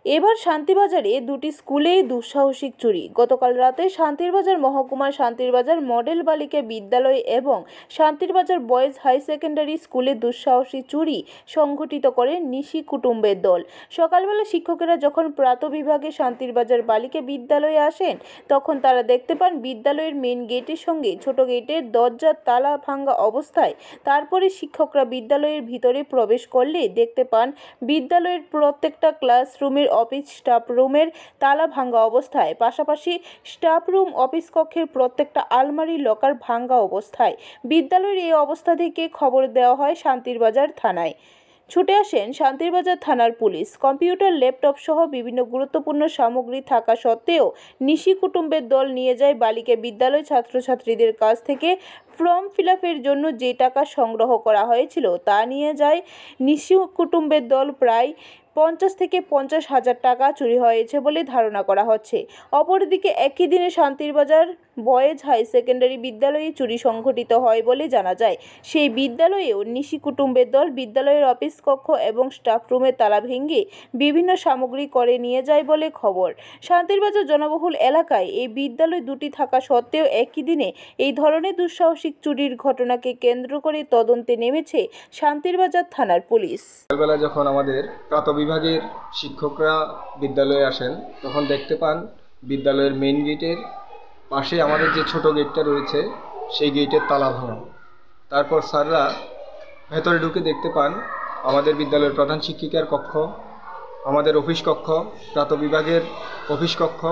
এবার শান্তিবাজারে দুটি স্কুলেই দুঃসাহসিক চুরি। গতকাল রাতে শান্তিরবাজার মহকুমার শান্তিরবাজার মডেল বালিকা বিদ্যালয় এবং শান্তিরবাজার বয়েজ হাই সেকেন্ডারি স্কুলে দুঃসাহসিক চুরি সংঘটিত করে নিশি কুটুম্বের দল। সকালবেলা শিক্ষকেরা যখন প্রাতঃবিভাগে শান্তিরবাজার বালিকা বিদ্যালয়ে আসেন, তখন তারা দেখতে পান বিদ্যালয়ের মেন গেটের সঙ্গে ছোট গেটের দরজার তালা ভাঙা অবস্থায়। তারপরে শিক্ষকরা বিদ্যালয়ের ভিতরে প্রবেশ করলে দেখতে পান বিদ্যালয়ের প্রত্যেকটা ক্লাসরুমের অফিস স্টাফ রুমের তালা ভাঙা অবস্থায়, পাশাপাশি স্টাফ রুম অফিস কক্ষের প্রত্যেকটা আলমারি লকার ভাঙা অবস্থায়। বিদ্যালয়ের এই অবস্থা থেকে খবর দেওয়া হয় শান্তিরবাজার থানায়। ছুটে আসেন শান্তিরবাজার থানার পুলিশ। কম্পিউটার, ল্যাপটপ সহ বিভিন্ন গুরুত্বপূর্ণ সামগ্রী থাকা সত্ত্বেও নিশি কুটুম্বের দল নিয়ে যায় বালিকা বিদ্যালয় ছাত্রছাত্রীদের কাছ থেকে ফর্ম ফিল আপের জন্য যে টাকা সংগ্রহ করা হয়েছিল তা নিয়ে যায়। নিশি কুটুম্বের দল প্রায় 50 থেকে 50,000 টাকা চুরি হয়েছে বলে ধারণা করা হচ্ছে। অপরদিকে একই দিনে শান্তিরবাজার বয়েজ হাই সেকেন্ডারি বিদ্যালয়ে চুরি সংঘটিত হয় বলে জানা যায়। সেই বিদ্যালয়েও নিশি কুটুম্বের দল বিদ্যালয়ের অফিস কক্ষ এবং স্টাফ রুমের তালা ভেঙে বিভিন্ন সামগ্রী করে নিয়ে যায় বলে খবর। শান্তিরবাজার জনবহুল এলাকায় এই বিদ্যালয় দুটি থাকা সত্ত্বেও একই দিনে এই ধরনের দুঃসাহসিক চুরির ঘটনাকে কেন্দ্র করে তদন্তে নেমেছে শান্তিরবাজার থানার পুলিশ। সকালবেলা যখন আমাদের প্রাতঃবিভাগের শিক্ষকরা বিদ্যালয়ে আসেন, তখন দেখতে পান বিদ্যালয়ের মেইন গেটের পাশে আমাদের যে ছোট গেটটা রয়েছে সেই গেটের তালা ভাঙা। তারপর স্যাররা ভেতরে ঢুকে দেখতে পান আমাদের বিদ্যালয়ের প্রধান শিক্ষিকার কক্ষ, আমাদের অফিস কক্ষ, প্রাতঃবিভাগের অফিস কক্ষ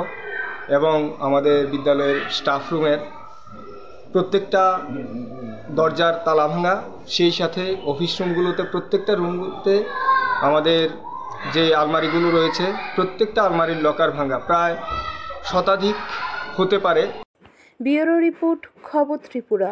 এবং আমাদের বিদ্যালয়ের স্টাফ রুমের প্রত্যেকটা দরজার তালা ভাঙা। সেই সাথে অফিস রুমগুলোতে প্রত্যেকটা রুমগুলোতে আমাদের যে আলমারিগুলো রয়েছে প্রত্যেকটা আলমারির লকার ভাঙা, প্রায় শতাধিক হতে পারে। ব্যুরো রিপোর্ট, খবর ত্রিপুরা।